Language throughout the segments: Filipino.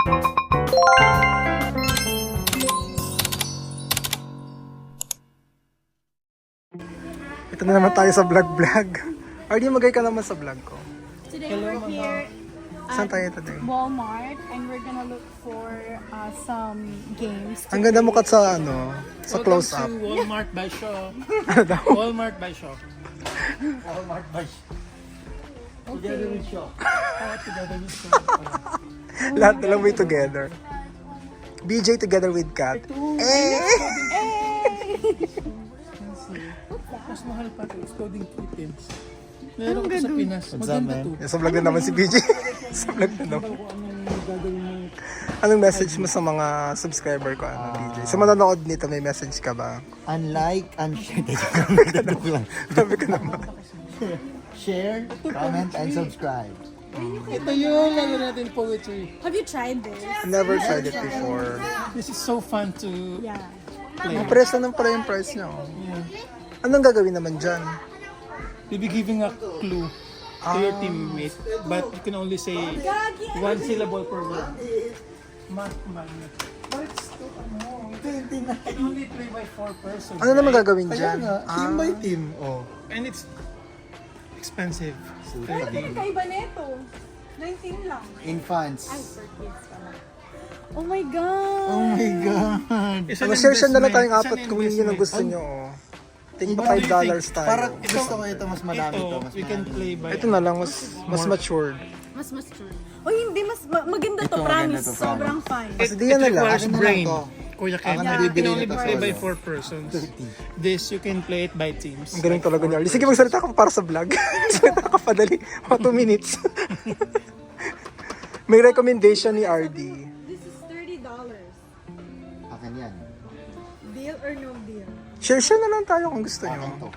Ito na naman tayo sa vlog. Ardy, magay ka naman sa vlog ko. Today we're here Saan tayo today? Walmart and we're gonna look for some games. Ang ganda mo kat sa sa close up. Welcome to Walmart by Shaw. Walmart by Shaw. Walmart by Shaw. Together with Shaw. Together with Shaw. Lahat na lang may together. BJ together with Kat. Mas mahal pa ito. Exploding kittens. Meron ko sa Pinas. Maganda to. Sa vlog na naman si BJ. Sa vlog na naman. Kung anong gagawin mo. Anong message mo sa mga subscriber ko, BJ? Sa manonood nito, may message ka ba? Unlike, unshare. Sabi ka naman. Share, comment, and subscribe. Ito yun. Lalo natin poetry. Have you tried this? Never tried it before. This is so fun to Yeah. play. Press na pala yung price niya. Oh. Anong gagawin naman dyan? You'll be giving a clue to your teammate. But you can only say one syllable per word. Math magnet. But it's still, you can only play by 4 persons. Ano naman gagawin Kaya dyan? nga, team by team. Oh. And it's expensive. Ano kaiba nito? 19 lang. Infants. Ay, for kids pala. Oh my God! Oh my God. It's an Mag-share na lang tayong investment. apat It's an kung yun yung investment. gusto nyo. Oh. Tig pa What do you $5 think? tayo. Parang gusto ko ito, mas madami Ito, to. Mas we can madami. play by... Ito na lang, mas matured. Mas mature. Oh, hindi. Maganda to, Ito, promise. maganda to, Sobrang fun. Kasi di yan na lang. requires Akin na lang brain. to. Kuya Ken, Akin na you can bibili only na to play by solo. 4 persons. This, you can play it by teams. Ang galing talaga niya. Sige, magsalita ka pa para sa vlog. Salita ka pa dali. Mga 2 minutes. May recommendation ni RD. This is $30. Akin yan. Deal or no deal? Share na lang tayo kung gusto Akin nyo. to.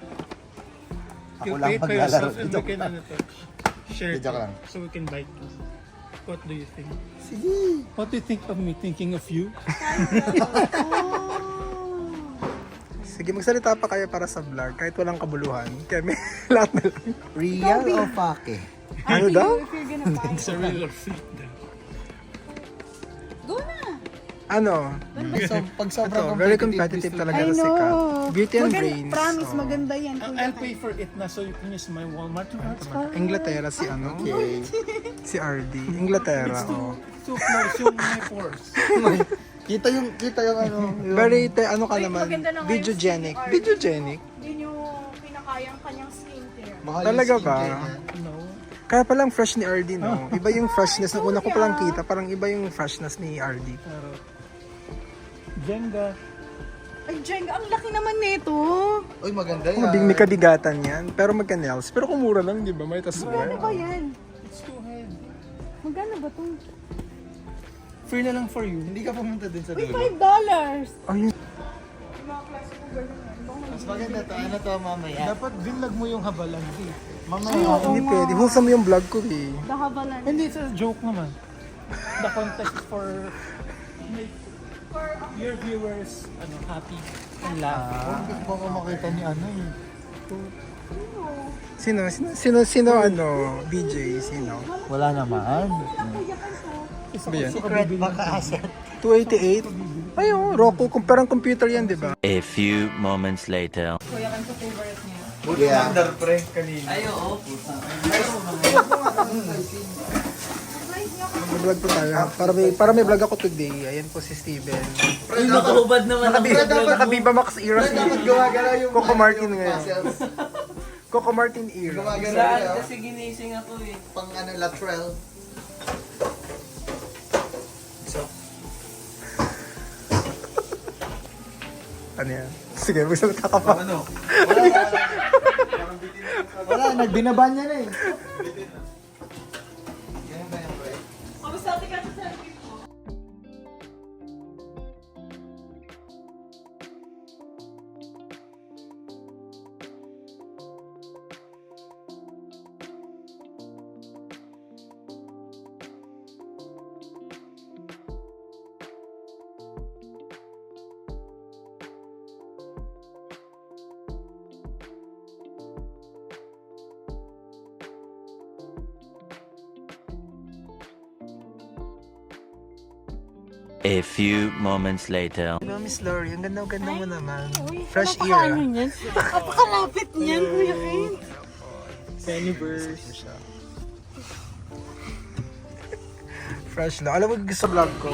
Ako You lang play it by maglalaro yourself and dito. we can ano to. Share Joke it. lang. So we can bite it. What do you think? Sige. What do you think of me thinking of you? Sige, magsalita pa kayo para sa vlog. Kahit walang kabuluhan. Kaya may lahat na lang. Real o fake? Ano daw? If you're gonna buy It's a real or fake daw. Go na! Ano? So, pag sobrang Ito, very competitive talaga I na si Kat. know. Beauty and brains. Promise, Oh. maganda yan. I'll pay for it na so you can use my Walmart cards. Inglaterra si ano? Okay. Si RD. Inglaterra, oh. So close yung my pores. Kita yung ano. Yung... Very, ano ka Wait, naman? maganda na nga yung Videogenic. skin ni RD. Videogenic? Hindi nyo pinakayang kanyang skincare. Mahal Talaga yung ba? skincare niya. No. Kaya palang fresh ni RD, no? Iba yung freshness. Nung una ko palang kita, parang iba yung freshness ni RD. Pero, Jenga. Ay, Jenga, ang laki naman nito. Uy, maganda yan. Mabing may kabigatan yan. Pero magka-nails. Pero kung mura lang, di ba? May Ano taswear. ba yan? It's too head. Magkano ba ito? Free na lang for you. Hindi ka pumunta din sa Uy, dulo. $5! Ayun. Mas maganda to. Ano to mamaya? Dapat binlag mo yung habalan. Mamaya. Hindi pwede. Wholesome yung vlog ko, eh. The Havalan. Hindi, it's a joke naman. The contest is for make your viewers happy and laugh. Baka makita ni ano eh. Sino, BJ, sino? Wala naman. Sabi yan? Secret baka asset. 288? Ayun, Roku. Parang computer yan, di ba? A few moments later. Yeah. Mag-vlog po tayo. Ha? Para may vlog ako today. Ayan po si Steven. Nakahubad naman. Naka-Viva Max era si Dapat gumagalaw yung Coco Martin ngayon. muscles. Coco Martin era. Gumagalaw. Kasi ginising ako eh. Pang ano, lateral. Ano yan? Sige, magsalita ka pa. Wala, nagbinaban niya na eh. A few moments later. Hello, Miss Lori. Ang ganda-ganda mo naman. Uy, Fresh napaka-ano ear. niyan? Napakalapit niyan, Kuya Ken. Pennyverse. Fresh lang. Alam mo, sa vlog ko.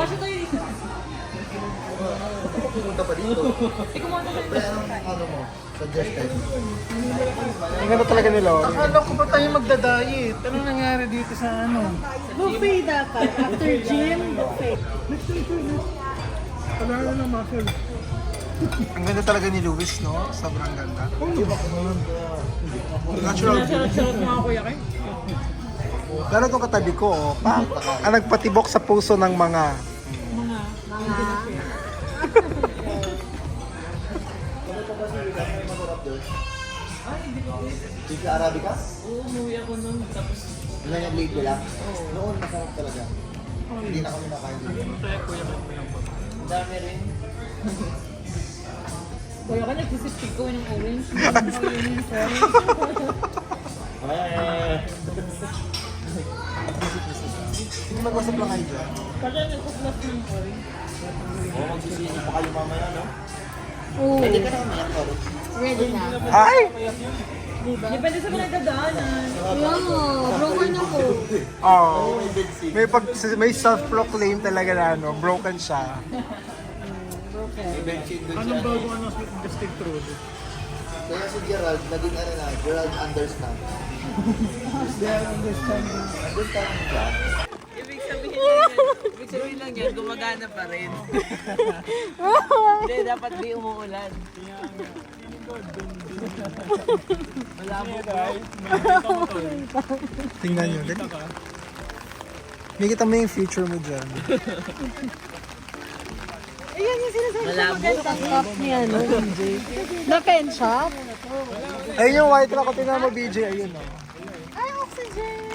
Pupunta pa dito. Pre, ano mo? Suggested. Ang ganda talaga ni Lori. Akala ko ba tayo magda-diet? Ano nangyari dito sa ano? Buffet dapat. After gym, buffet. Wala na ng muscle. Ang ganda talaga ni Luis, no? Sobrang ganda. Natural beauty. Shoutout mga Kuya Ken. Pero itong katabi ko, oh, ang nagpatibok sa puso ng mga... Bigla Arabica? Oo, umuwi ako nun. Tapos... Ilan yung late lang? Oo. Noon, masarap talaga. Hindi na kami nakain dito. Ang dami rin. Kuya ka nagsisipig ko ng orange. Hindi mag-usap lang kayo dyan. Pala nagpuplas ng orange. Oo, magsisino pa kayo mamaya, no? Oo. Pwede ka na mamaya, sorry. Ready na. Ay! Depende sa mga nagdadaanan. Ayan mo, broken ako. Oh, may self-proclaim talaga na ano, broken siya. Anong bago ano the stick through? Kaya si Gerald, naging ano na, Gerald understand. Understand ka? Ibig sabihin lang yan, gumagana pa rin. Hindi, dapat di umuulan. Malabo ko. Tingnan nyo. Nakikita mo yung future mo dyan. Ayan yung sinasabi ko Malabo. magandang cup ni ano, BJ. Na pen shop? Ayun yung white rock ko, tingnan mo BJ, ayun o. Ay, oxygen!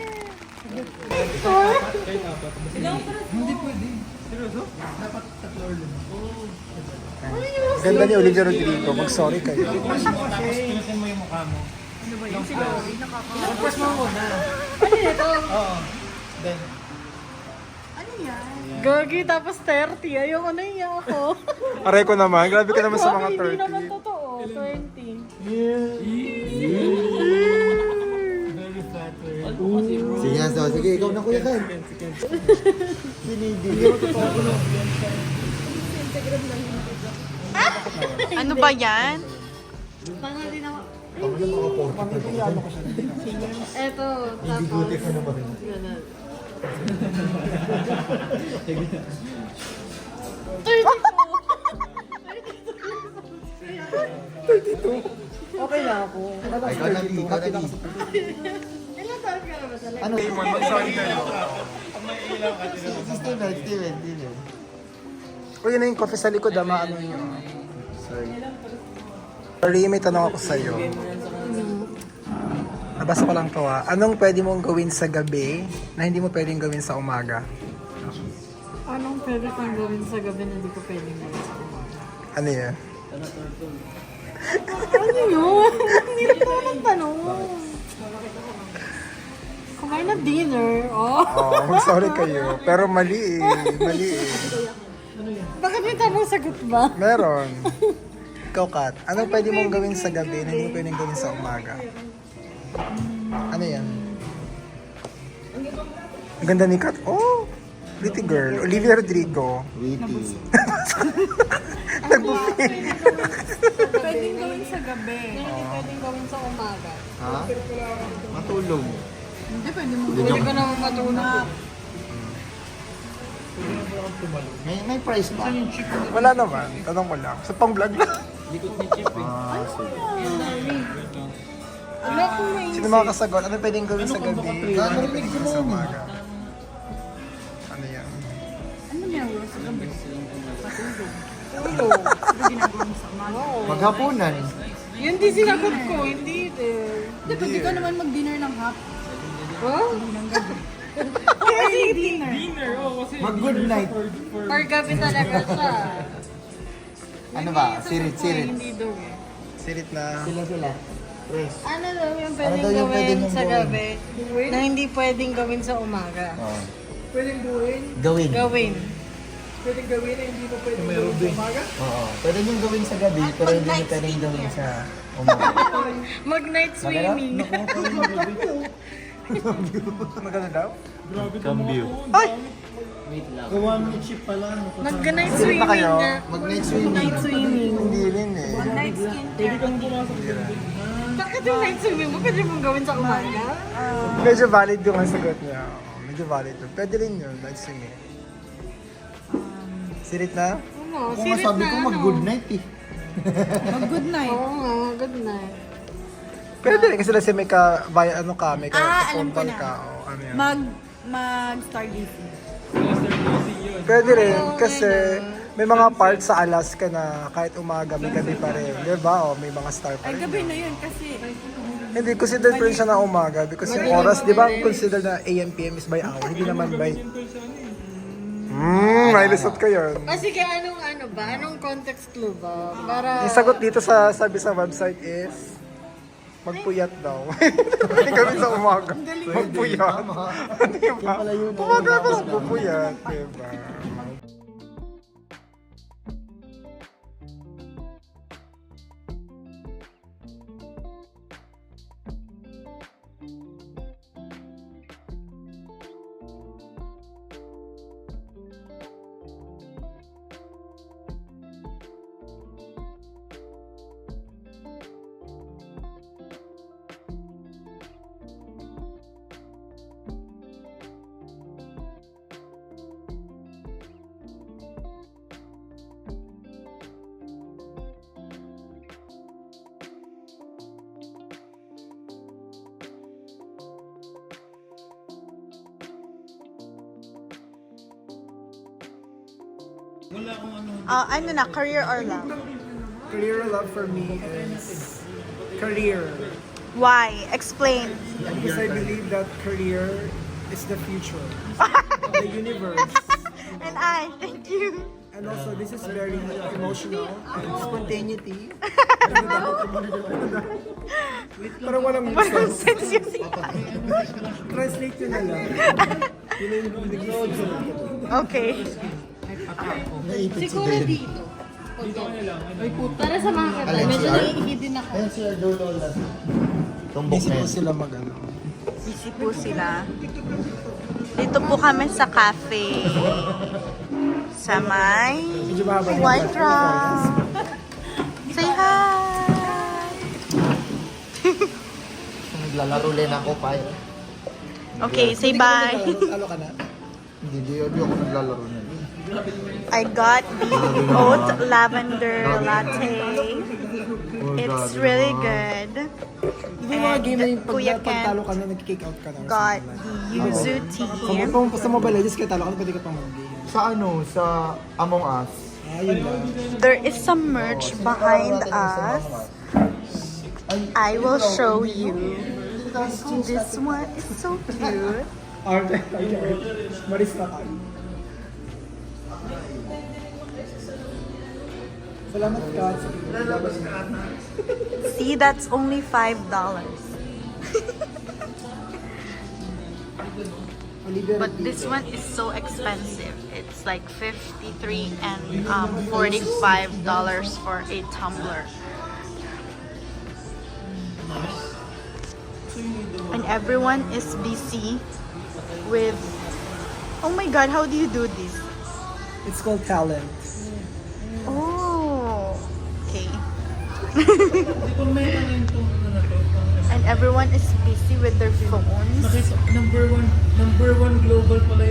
Ganda ni Olivia Rodrigo, mag-sorry kayo. Tapos pinusin mo yung mukha mo. Ano ba yun? Press mo muna. Ano ito? Oo. Then, Gagi, tapos 30. Ayoko na iya ako. Aray ko naman, grabe ka naman sa mga Hindi naman 30. totoo. 20. very flattering. Sige, so, sige, ikaw na kuya Ken. Ano ba yan? Parang din ako. Eto, tapos. Ganun. Okay na ako. Ay, ikaw na di, ikaw na di. Ilan taon ka na ba talaga? Ano? Mag-sorry kayo. Steven, Steven. O yun na yung coffee sa likod, ano nyo. Sorry. Sorry, may tanong ako sa'yo. Nabasa ko lang to Anong pwede mong gawin sa gabi na hindi mo pwedeng gawin sa umaga? Anong pwede kang gawin sa gabi na hindi ko pwedeng gawin sa umaga? Ano yan? Ano yun? Hindi na naman tanong. Kumain na dinner. Oh. Oh, mag-sorry kayo. Pero mali eh. Mali eh. Bakit may tamang sagot ba? Meron. Ikaw, Kat. Anong pwede mong gawin sa gabi na hindi mo pwedeng gawin sa umaga? Ano yan? Ang ganda ni Kat. Oh! Pretty girl. Olivia Rodrigo. Witty. Nag-buffet. Pwedeng gawin sa gabi. Na hindi pwedeng gawin sa umaga. Ha? Matulog. Hindi pwede mo. Pwede ka naman matulog. May price ba? Wala naman. Tanong ko lang. Sa pang-vlog lang. Ah, sige. Wala kong may... Sino mga kasagot? Ano pwedeng gawin sa gabi? Ano pwedeng gawin sa umaga? Ano yan? Ano niya? Sa gabi? Matulog. Ano ginagawa mo sa umaga? Maghapunan. Yun din sinagot ko. Hindi din. Hindi, pwede ka naman mag-dinner ng hap. Oh? Hindi ng gabi. Kasi dinner. Mag-good night. Per gabi talaga siya. Ano ba? Sirit, sirit. Hindi daw eh. Sirit na. Sila. Tres. Ano daw yung Ano pwedeng daw yung gawin pwedeng sa gawin? gabi na hindi pwedeng gawin sa umaga? Oh. Pwedeng gawin? Gawin. Gawin. pwedeng gawin na hindi mo pwedeng gawin sa umaga? Oo. Pwede nyo gawin sa gabi, pero hindi nyo pwedeng gawin sa umaga. Mag-night swimming. Maganda daw? Cambio. Ay! Gawa ng chip pala. Mag-night Sino swimming na kayo? na. Mag-night swimming. Night swimming. Hindi rin eh. Night skincare. Bakit yung night swimming mo? Pwede mong gawin sa umaga? Medyo valid yung ang sagot niya. Oo, medyo valid yun. Pwede rin yun, night swimming. Sirit na? Oo, Kung sirit masabi na ko ano. mag-good night eh. Mag-good night. Oo nga, good night. Pwede rin kasi kasi may ka, via ano ka, may ka, alam ko portal na. ka. O, ano yan. Mag-stargazing. Pwede rin kasi may mga parts sa Alaska na kahit umaga may gabi pa rin. Di ba? O, may mga star pa rin. Gabi na yun kasi. Hindi, consider pa rin siya na umaga because yung oras, di ba, consider na AM, PM is by hour, hindi naman by... may lisot ka yun. Kasi kaya anong ano ba? Anong context clue ba? Para... Yung sagot dito sa sabi sa website is magpuyat daw. Hindi kami sa umaga. Magpuyat. Di ba? Umaga na magpupuyat. Di ba? ano na, career or love? Career love for me is career. Why? Explain. Because I believe that career is the future of the universe. And thank you. And also, this is very emotional and spontaneity. Parang walang sense. Translate yun na lang. Okay. Siguro dito. Para sa mga kata, medyo naiingit din ako. Ayun sila, Lola. Tumbok Busy na po yan. sila mag-ano. Busy po sila. Dito po kami sa cafe. Sa may Medyo mahaba yung White Rock. Say hi! Naglalaro din ako pa. Okay, say bye. Talo ka na? Hindi ako naglalaro na. I got the oat lavender latte. It's really good. Hindi mga game na yung Kuya pag Ken talo ka na, nag-kick out ka na. got the yuzu tea. Kung sa Mobile Legends kaya talo ka na, pwede ka pang mag-game. Sa ano? Sa Among Us. Ayun lang. There is some merch behind us. I will show you. This one is so cute. Arte. Marista ka. Salamat ka. See, that's only $5. But this one is so expensive. It's like $53 and $45 for a tumbler. And everyone is busy with... Oh my god, how do you do this? It's called talent. Oh, okay. And everyone is busy with their phones. Number one global pala